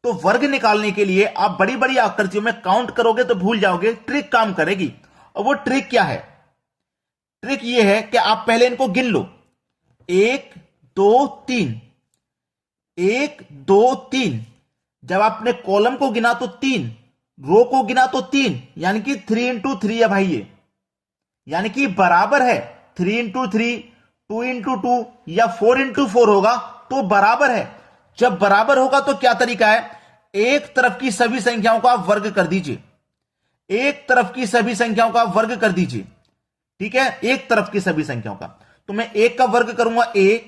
तो वर्ग निकालने के लिए आप बड़ी बड़ी आकृतियों में काउंट करोगे तो भूल जाओगे, ट्रिक काम करेगी। और वो ट्रिक क्या है? ट्रिक ये है कि आप पहले इनको गिन लो, 1 2 3, 1 2 3। जब आपने कॉलम को गिना तो 3, रो को गिना तो 3, यानी कि 3 इंटू 3 है भाई ये, यानी कि बराबर है 3 इंटू 3, 2 इंटू 2 या 4 इंटू 4 होगा तो बराबर है। जब बराबर होगा तो क्या तरीका है? एक तरफ की सभी संख्याओं का आप वर्ग कर दीजिए, एक तरफ की सभी संख्याओं का आप वर्ग कर दीजिए। ठीक है, एक तरफ की सभी संख्याओं का। तो मैं 1 का वर्ग करूंगा 1,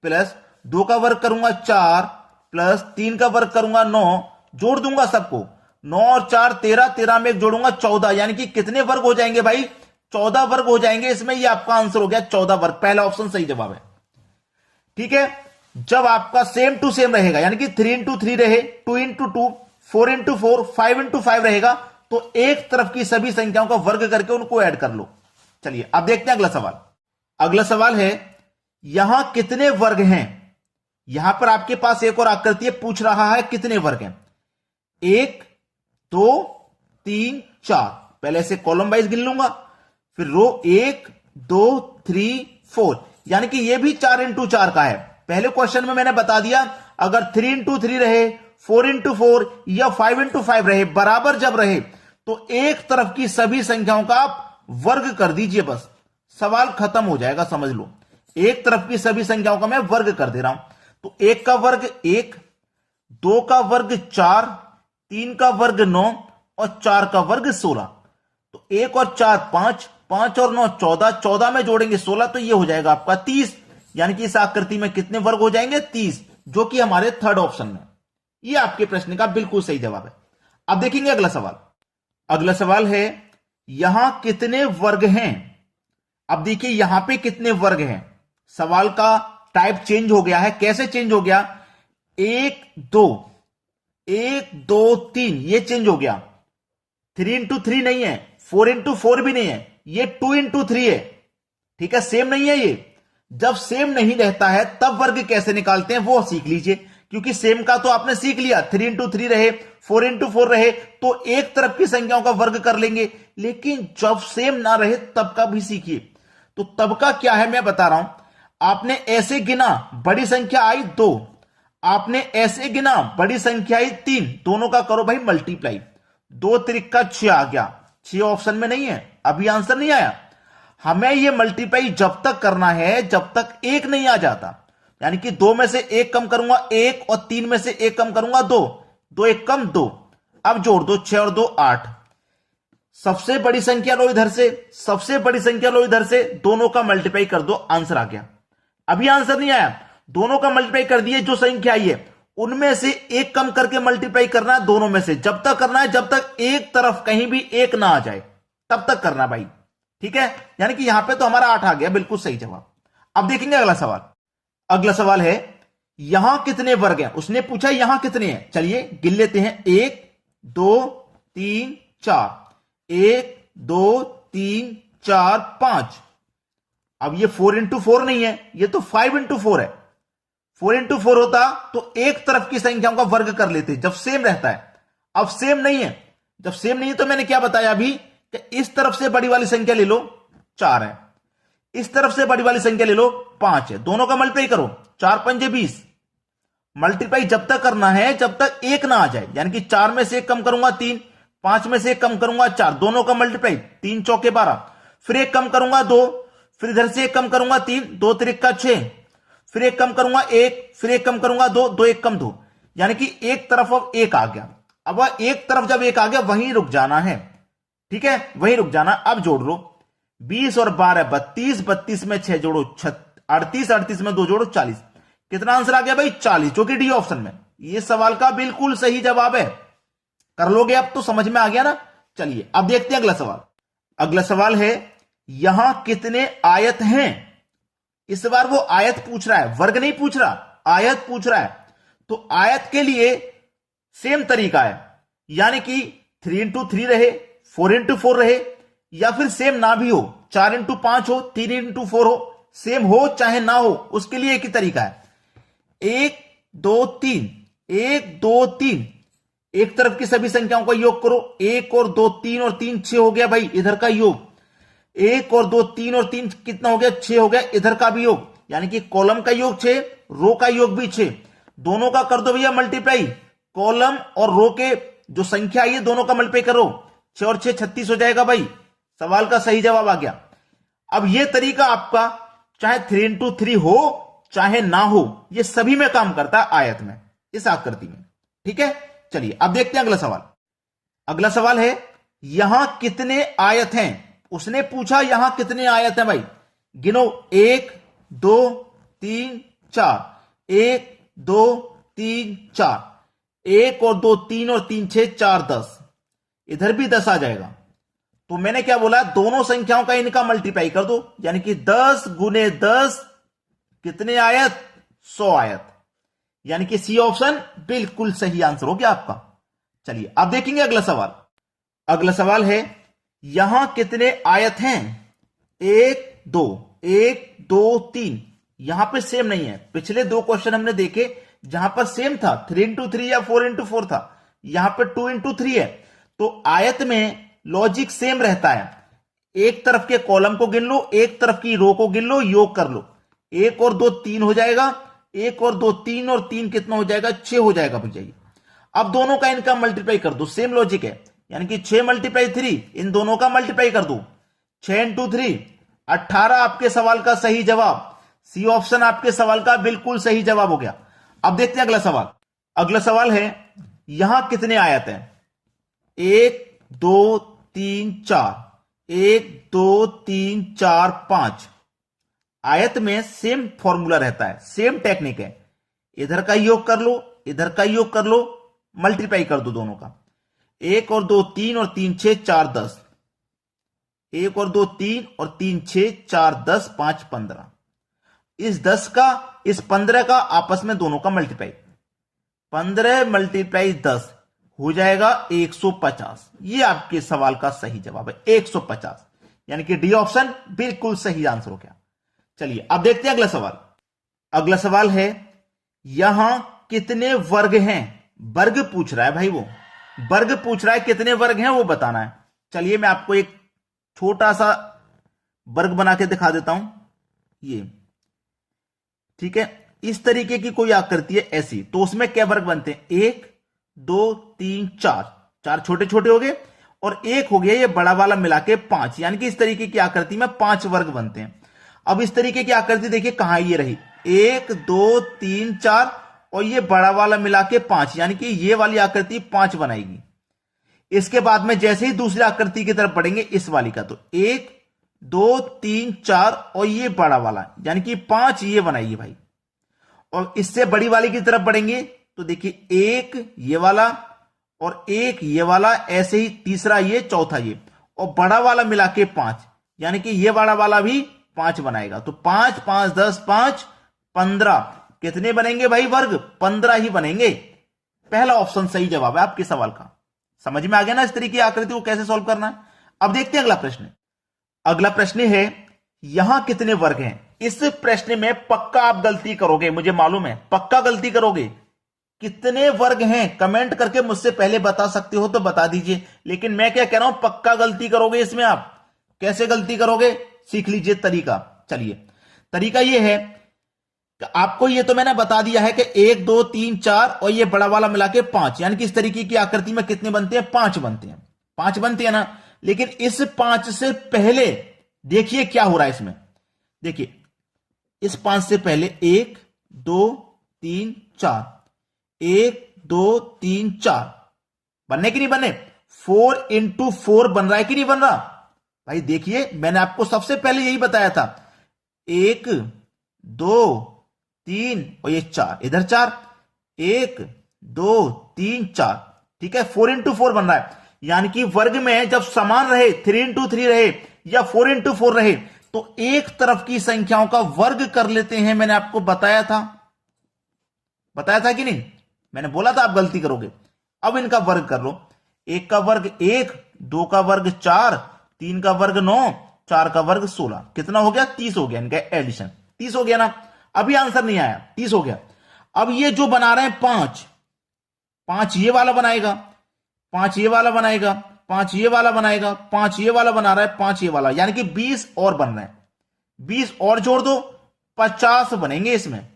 प्लस 2 का वर्ग करूंगा 4, प्लस 3 का वर्ग करूंगा 9, जोड़ दूंगा सबको, 9 और 4 13, 13 में एक जोड़ूंगा 14, यानी कि कितने वर्ग हो जाएंगे भाई? 14 वर्ग हो जाएंगे। इसमें ये आपका आंसर हो गया 14 वर्ग। पहला ऑप्शन सही जवाब है। ठीक है, जब आपका सेम टू सेम रहेगा, यानी कि 3 इंटू 3 रहे, 2 इंटू 2, 4 इंटू 4, 5 इंटू 5 रहेगा, तो एक तरफ की सभी संख्याओं का वर्ग करके उनको ऐड कर लो। चलिए अब देखते हैं अगला सवाल। अगला सवाल है, यहां कितने वर्ग हैं? यहां पर आपके पास एक और आकृति पूछ रहा है कितने वर्ग हैं। 1 2 3 4, पहले से कॉलम वाइज गिन लूंगा, फिर रो 1 2 3 4, यानी कि यह भी 4 इंटू 4 का है। पहले क्वेश्चन में मैंने बता दिया, अगर 3 इंटू 3 रहे, 4 इंटू 4 या 5 इंटू 5 रहे, बराबर जब रहे तो एक तरफ की सभी संख्याओं का आप वर्ग कर दीजिए, बस सवाल खत्म हो जाएगा। समझ लो, एक तरफ की सभी संख्याओं का मैं वर्ग कर दे रहा हूं। तो 1 का वर्ग 1, 2 का वर्ग 4, 3 का वर्ग 9 और 4 का वर्ग 16। तो 1 और 4 5, 5 और 9 14, 14 में जोड़ेंगे 16, तो यह हो जाएगा आपका 30, यानी कि इस आकृति में कितने वर्ग हो जाएंगे? 30, जो कि हमारे थर्ड ऑप्शन में। यह आपके प्रश्न का बिल्कुल सही जवाब है। अब देखेंगे अगला सवाल। अगला सवाल है, यहां कितने वर्ग हैं? अब देखिए यहां पे कितने वर्ग हैं। सवाल का टाइप चेंज हो गया है। कैसे चेंज हो गया? 1 2, 1 2 3, ये चेंज हो गया। 3 इंटू 3 नहीं है, 4 इंटू 4 भी नहीं है, ये 2 इंटू 3 है। ठीक है, सेम नहीं है ये। जब सेम नहीं रहता है तब वर्ग कैसे निकालते हैं वो सीख लीजिए, क्योंकि सेम का तो आपने सीख लिया, 3 इंटू 3 रहे, 4 इंटू 4 रहे तो एक तरफ की संख्याओं का वर्ग कर लेंगे। लेकिन जब सेम ना रहे तब का भी सीखिए। तो तब का क्या है मैं बता रहा हूं। आपने ऐसे गिना, बड़ी संख्या आई 2, आपने ऐसे गिना, बड़ी संख्या आई 3, दोनों का करो भाई मल्टीप्लाई, 2 त्रिका 6 आ गया। 6 ऑप्शन में नहीं है, अभी आंसर नहीं आया। हमें यह मल्टीप्लाई जब तक करना है जब तक 1 नहीं आ जाता, यानी कि 2 में से 1 कम करूंगा 1 और 3 में से 1 कम करूंगा 2, 2 1 कम 2, अब जोड़ दो 6 और 2 8। सबसे बड़ी संख्या लो इधर से, सबसे बड़ी संख्या लो इधर से, दोनों का मल्टीप्लाई कर दो, आंसर आ गया। अभी आंसर नहीं आया, दोनों का मल्टीप्लाई कर दिए, जो संख्या आई है उनमें से 1 कम करके मल्टीप्लाई करना है दोनों में से। जब तक करना है जब तक एक तरफ कहीं भी 1 ना आ जाए, तब तक करना भाई। ठीक है, यानी कि यहां पे तो हमारा 8 आ गया, बिल्कुल सही जवाब। अब देखेंगे अगला सवाल। अगला सवाल है, यहां कितने वर्ग हैं? उसने पूछा यहां कितने हैं। चलिए गिन लेते हैं, 1 2 3 4, 1 2 3 4 5। अब ये 4 इंटू 4 नहीं है, ये तो 5 इंटू 4 है। 4 इंटू 4 होता तो एक तरफ की संख्याओं का वर्ग कर लेते जब सेम रहता है। अब सेम नहीं है, जब सेम नहीं है तो मैंने क्या बताया अभी कि इस तरफ से बड़ी वाली संख्या ले लो 4 है, इस तरफ से बड़ी वाली संख्या ले लो 5 है, दोनों का मल्टीप्लाई करो, 4 पंजे 20। मल्टीप्लाई जब तक करना है जब तक 1 ना आ जाए, यानी कि 4 में से 1 कम करूंगा 3, 5 में से 1 कम करूंगा 4, दोनों का मल्टीप्लाई 3 चौके 12, फिर 1 कम करूंगा 2, फिर इधर से 1 कम करूंगा 3, 2 त्रिका 6, फिर 1 कम करूंगा 1, फिर 1 कम करूंगा 2, 2 1 कम 2, यानी कि एक तरफ अब 1 आ गया। अब एक तरफ जब 1 आ गया वहीं रुक जाना है। ठीक है, वहीं रुक जाना। अब जोड़ लो, 20 और 12 32, 32 में 6 जोड़ो 38, 38 में 2 जोड़ो 40। कितना आंसर आ गया भाई? 40, जो कि डी ऑप्शन में। यह सवाल का बिल्कुल सही जवाब है। कर लोगे अब तो समझ में आ गया ना। चलिए अब देखते हैं अगला सवाल। अगला सवाल है, यहां कितने आयत हैं? इस बार वो आयत पूछ रहा है, वर्ग नहीं पूछ रहा, आयत पूछ रहा है। तो आयत के लिए सेम तरीका है, यानी कि 3 इंटू 3 रहे, 4 इंटू 4 रहे, या फिर सेम ना भी हो, 4 इंटू 5 हो, 3 इंटू 4 हो, सेम हो चाहे ना हो, उसके लिए एक ही तरीका है। 1 2 3, 1 2 3, एक तरफ की सभी संख्याओं का योग करो, 1 और 2 3 और 3 6 हो गया भाई, इधर का योग 1 और 2 3 और 3 कितना हो गया, 6 हो गया, इधर का भी योग, यानी कि कॉलम का योग 6, रो का योग भी 6, दोनों का कर दो भैया मल्टीप्लाई, कॉलम और रो के जो संख्या है दोनों का मल्टीप्लाई करो, 6 और 6 36 हो जाएगा भाई, सवाल का सही जवाब आ गया। अब यह तरीका आपका चाहे 3 इंटू 3 हो चाहे ना हो, यह सभी में काम करता है आयत में, इस आकृति में। ठीक है, चलिए अब देखते हैं अगला सवाल। अगला सवाल है यहां कितने आयत हैं, उसने पूछा यहां कितने आयत हैं भाई, गिनो 1 2 3 4, 1 2 3 4, 1 और 2 3 और 3 6 4 10, इधर भी 10 आ जाएगा। तो मैंने क्या बोला, दोनों संख्याओं का इनका मल्टीप्लाई कर दो, यानी कि 10 गुने 10 कितने आयत, 100 आयत, यानी कि सी ऑप्शन बिल्कुल सही आंसर हो गया आपका। चलिए अब देखेंगे अगला सवाल। अगला सवाल है यहां कितने आयत हैं, 1 2 1 2 3, यहां पे सेम नहीं है, पिछले दो क्वेश्चन हमने देखे जहां पर सेम था 3 इंटू 3 या 4 इंटू 4 था, यहां पर 2 इंटू 3 है, तो आयत में लॉजिक सेम रहता है, एक तरफ के कॉलम को गिन लो, एक तरफ की रो को गिन लो, योग कर लो, 1 और 2 3 हो जाएगा, 1 और 2 3 और 3 कितना हो जाएगा, 6 हो जाएगा भैया। अब दोनों का इनका मल्टीप्लाई कर दो, सेम लॉजिक है, यानी कि 6 मल्टीप्लाई 3, इन दोनों का मल्टीप्लाई कर दो, 6 इंटू 3 18 आपके सवाल का सही जवाब, सी ऑप्शन आपके सवाल का बिल्कुल सही जवाब हो गया। अब देखते हैं अगला सवाल। अगला सवाल है यहां कितने आयत हैं, 1 2 3 4, 1 2 3 4 5, आयत में सेम फॉर्मूला रहता है, सेम टेक्निक है, इधर का योग कर लो, इधर का योग कर लो, मल्टीप्लाई कर दो दोनों का, 1 और 2 3 और 3 6 4 10, 1 और 2 3 और 3 6 4 10 5 15, इस 10 का इस 15 का आपस में दोनों का मल्टीप्लाई, 15 मल्टीप्लाई 10 हो जाएगा 150, ये आपके सवाल का सही जवाब है 150, यानी कि डी ऑप्शन बिल्कुल सही आंसर हो गया। चलिए अब देखते हैं अगला सवाल। अगला सवाल है यहां कितने वर्ग हैं, वर्ग पूछ रहा है भाई, वो वर्ग पूछ रहा है, कितने वर्ग हैं वो बताना है। चलिए मैं आपको एक छोटा सा वर्ग बना के दिखा देता हूं, ये ठीक है, इस तरीके की कोई आकृति है ऐसी, तो उसमें क्या वर्ग बनते हैं, 1 2 3 4, 4 छोटे छोटे हो गए और एक हो गया ये बड़ा वाला मिला के 5, यानी कि इस तरीके की आकृति में 5 वर्ग बनते हैं। अब इस तरीके की आकृति देखिए कहां ये रही, 1 2 3 4 और ये बड़ा वाला मिला के 5, यानी कि ये वाली आकृति 5 बनाएगी। इसके बाद में जैसे ही दूसरी आकृति की तरफ बढ़ेंगे इस वाली का, तो 1 2 3 4 और ये बड़ा वाला, यानी कि 5 ये बनाइए भाई। और इससे बड़ी वाली की तरफ बढ़ेंगे तो देखिए 1 ये वाला और 1 ये वाला, ऐसे ही तीसरा ये, चौथा ये, और बड़ा वाला मिला के 5, यानी कि ये बड़ा वाला भी 5 बनाएगा। तो 5 5 10 5 15, कितने बनेंगे भाई वर्ग, 15 ही बनेंगे। पहला ऑप्शन सही जवाब है आपके सवाल का। समझ में आ गया ना इस तरीके की आकृति को कैसे सॉल्व करना है। अब देखते हैं अगला प्रश्न। अगला प्रश्न है यहां कितने वर्ग हैं। इस प्रश्न में पक्का आप गलती करोगे, मुझे मालूम है, पक्का गलती करोगे। कितने वर्ग हैं कमेंट करके मुझसे पहले बता सकते हो तो बता दीजिए, लेकिन मैं क्या कह रहा हूं, पक्का गलती करोगे इसमें। आप कैसे गलती करोगे सीख लीजिए तरीका। चलिए तरीका यह है कि आपको ये तो मैंने बता दिया है कि 1 2 3 4 और ये बड़ा वाला मिला के 5, यानी कि इस तरीके की आकृति में कितने बनते हैं, 5 बनते हैं। 5 बनते हैं ना, लेकिन इस 5 से पहले देखिए क्या हो रहा है इसमें। देखिए इस 5 से पहले 1 2 3 4, 1 2 3 4 बनने की नहीं बने, 4 इंटू 4 बन रहा है कि नहीं बन रहा भाई। देखिए मैंने आपको सबसे पहले यही बताया था, 1 2 3 और ये 4, इधर 4, 1 2 3 4, ठीक है, 4 इंटू 4 बन रहा है। यानी कि वर्ग में जब समान रहे, 3 इंटू 3 रहे या 4 इंटू 4 रहे, तो एक तरफ की संख्याओं का वर्ग कर लेते हैं। मैंने आपको बताया था कि नहीं, मैंने बोला था आप गलती करोगे। अब इनका वर्ग कर लो, 1 का वर्ग 1, 2 का वर्ग 4, 3 का वर्ग 9, 4 का वर्ग 16, कितना हो गया, 30 हो गया। इनका एडिशन 30 हो गया ना, अभी आंसर नहीं आया, 30 हो गया। अब ये जो बना रहे हैं 5, 5 ये वाला बनाएगा, 5 ये वाला बनाएगा, 5 ये वाला बनाएगा, 5 ये वाला बना रहा है, 5 ये वाला, यानी कि 20 और बन रहे हैं। 20 और जोड़ दो, 50 बनेंगे इसमें।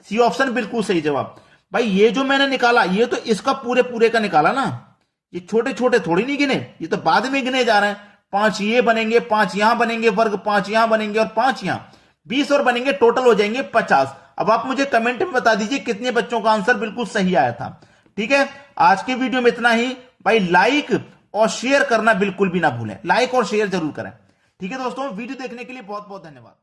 सी ऑप्शन बिल्कुल सही जवाब। भाई ये जो मैंने निकाला ये तो इसका पूरे पूरे का निकाला ना, ये छोटे छोटे थोड़ी नहीं गिने, ये तो बाद में गिने जा रहे हैं। 5 ये बनेंगे, 5 यहां बनेंगे वर्ग, 5 यहां बनेंगे और 5 यहां, 20 और बनेंगे, टोटल हो जाएंगे 50। अब आप मुझे कमेंट में बता दीजिए कितने बच्चों का आंसर बिल्कुल सही आया था। ठीक है, आज की वीडियो में इतना ही। भाई लाइक और शेयर करना बिल्कुल भी ना भूलें, लाइक और शेयर जरूर करें। ठीक है दोस्तों, वीडियो देखने के लिए बहुत बहुत धन्यवाद।